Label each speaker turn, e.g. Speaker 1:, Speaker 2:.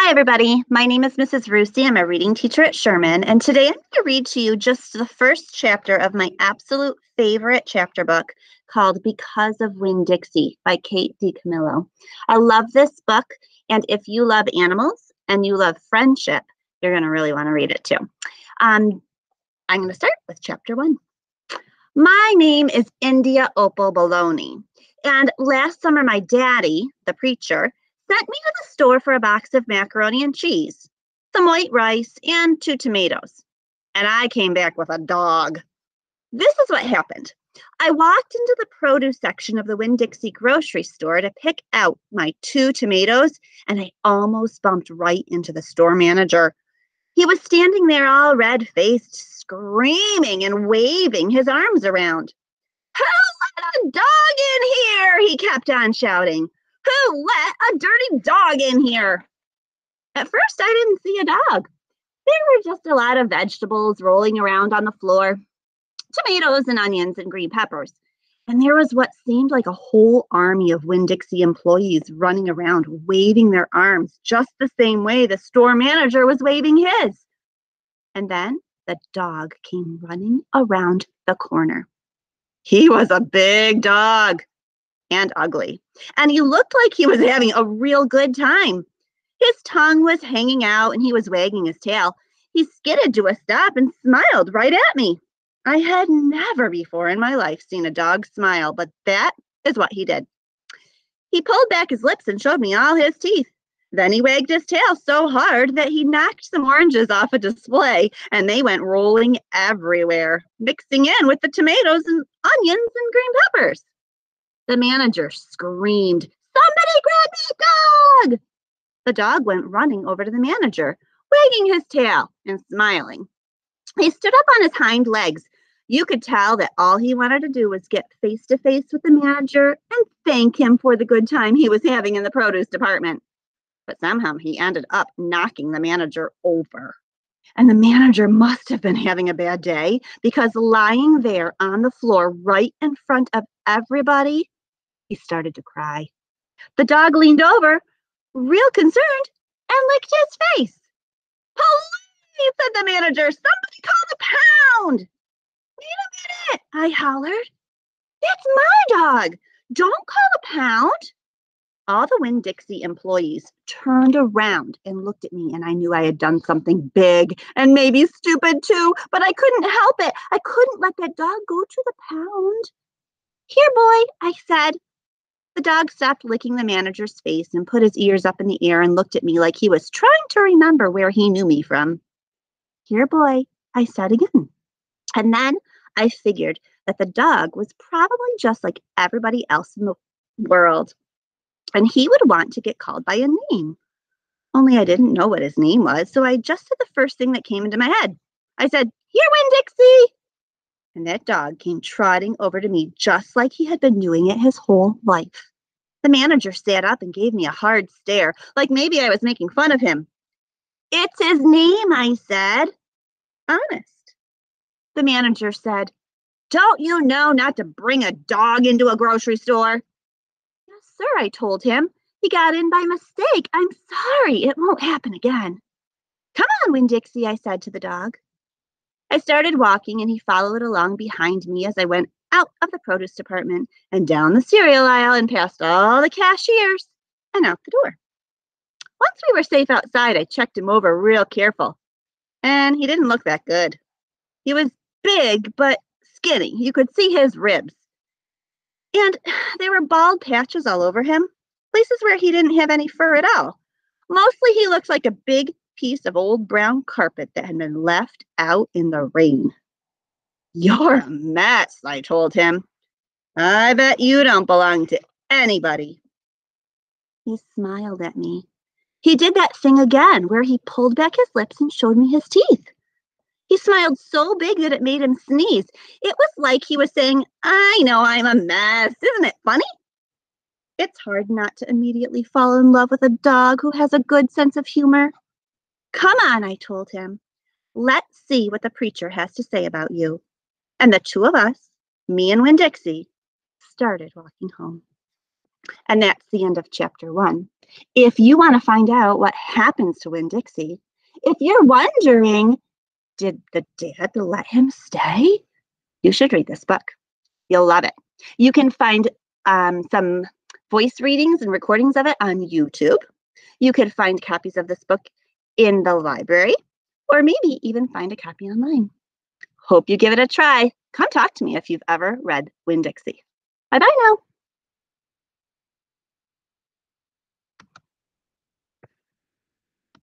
Speaker 1: Hi, everybody. My name is Mrs. Rusi. I'm a reading teacher at Sherman, and today I'm going to read to you just the first chapter of my absolute favorite chapter book called Because of Winn, Dixie by Kate DiCamillo. I love this book, and if you love animals and you love friendship, you're going to really want to read it too. I'm going to start with chapter 1. My name is India Opal Baloney, and last summer my daddy, the preacher, sent me to the store for a box of macaroni and cheese, some white rice, and 2 tomatoes. And I came back with a dog. This is what happened. I walked into the produce section of the Winn-Dixie grocery store to pick out my 2 tomatoes, and I almost bumped right into the store manager. He was standing there all red-faced, screaming and waving his arms around. "Who let a dog in here?" he kept on shouting. "Who let a dirty dog in here?" At first, I didn't see a dog. There were just a lot of vegetables rolling around on the floor, tomatoes and onions and green peppers. And there was what seemed like a whole army of Winn-Dixie employees running around, waving their arms just the same way the store manager was waving his. And then the dog came running around the corner. He was a big dog and ugly, and he looked like he was having a real good time. His tongue was hanging out and he was wagging his tail. He skidded to a stop and smiled right at me. I had never before in my life seen a dog smile, but that is what he did. He pulled back his lips and showed me all his teeth. Then he wagged his tail so hard that he knocked some oranges off a display, and they went rolling everywhere, mixing in with the tomatoes and onions and green peppers. The manager screamed, "Somebody grab that dog!" The dog went running over to the manager, wagging his tail and smiling. He stood up on his hind legs. You could tell that all he wanted to do was get face to face with the manager and thank him for the good time he was having in the produce department. But somehow he ended up knocking the manager over. And the manager must have been having a bad day, because lying there on the floor right in front of everybody, he started to cry. The dog leaned over, real concerned, and licked his face. "Police!" said the manager. "Somebody call the pound!" "Wait a minute," I hollered. "That's my dog. Don't call the pound." All the Winn-Dixie employees turned around and looked at me, and I knew I had done something big and maybe stupid too, but I couldn't help it. I couldn't let that dog go to the pound. "Here, boy," I said. The dog stopped licking the manager's face and put his ears up in the air and looked at me like he was trying to remember where he knew me from. "Here, boy," I said again. And then I figured that the dog was probably just like everybody else in the world, and he would want to get called by a name. Only I didn't know what his name was, so I just said the first thing that came into my head. I said, "Here, Winn-Dixie!" And that dog came trotting over to me just like he had been doing it his whole life. The manager sat up and gave me a hard stare, like maybe I was making fun of him. "It's his name," I said. "Honest." The manager said, "Don't you know not to bring a dog into a grocery store?" "Yes, sir," I told him. "He got in by mistake. I'm sorry. It won't happen again." "Come on, Winn-Dixie," I said to the dog. I started walking, and he followed along behind me as I went out of the produce department and down the cereal aisle and past all the cashiers and out the door. Once we were safe outside, I checked him over real careful, and he didn't look that good. He was big but skinny. You could see his ribs. And there were bald patches all over him, places where he didn't have any fur at all. Mostly he looked like a big piece of old brown carpet that had been left out in the rain. "You're a mess," I told him. "I bet you don't belong to anybody." He smiled at me. He did that thing again where he pulled back his lips and showed me his teeth. He smiled so big that it made him sneeze. It was like he was saying, "I know I'm a mess. Isn't it funny?" It's hard not to immediately fall in love with a dog who has a good sense of humor. "Come on," I told him. "Let's see what the preacher has to say about you." And the two of us, me and Winn-Dixie, started walking home. And that's the end of chapter 1. If you want to find out what happens to Winn-Dixie, if you're wondering, did the dad let him stay? You should read this book. You'll love it. You can find some voice readings and recordings of it on YouTube. You could find copies of this book in the library, or maybe even find a copy online. Hope you give it a try. Come talk to me if you've ever read Winn-Dixie. Bye-bye now.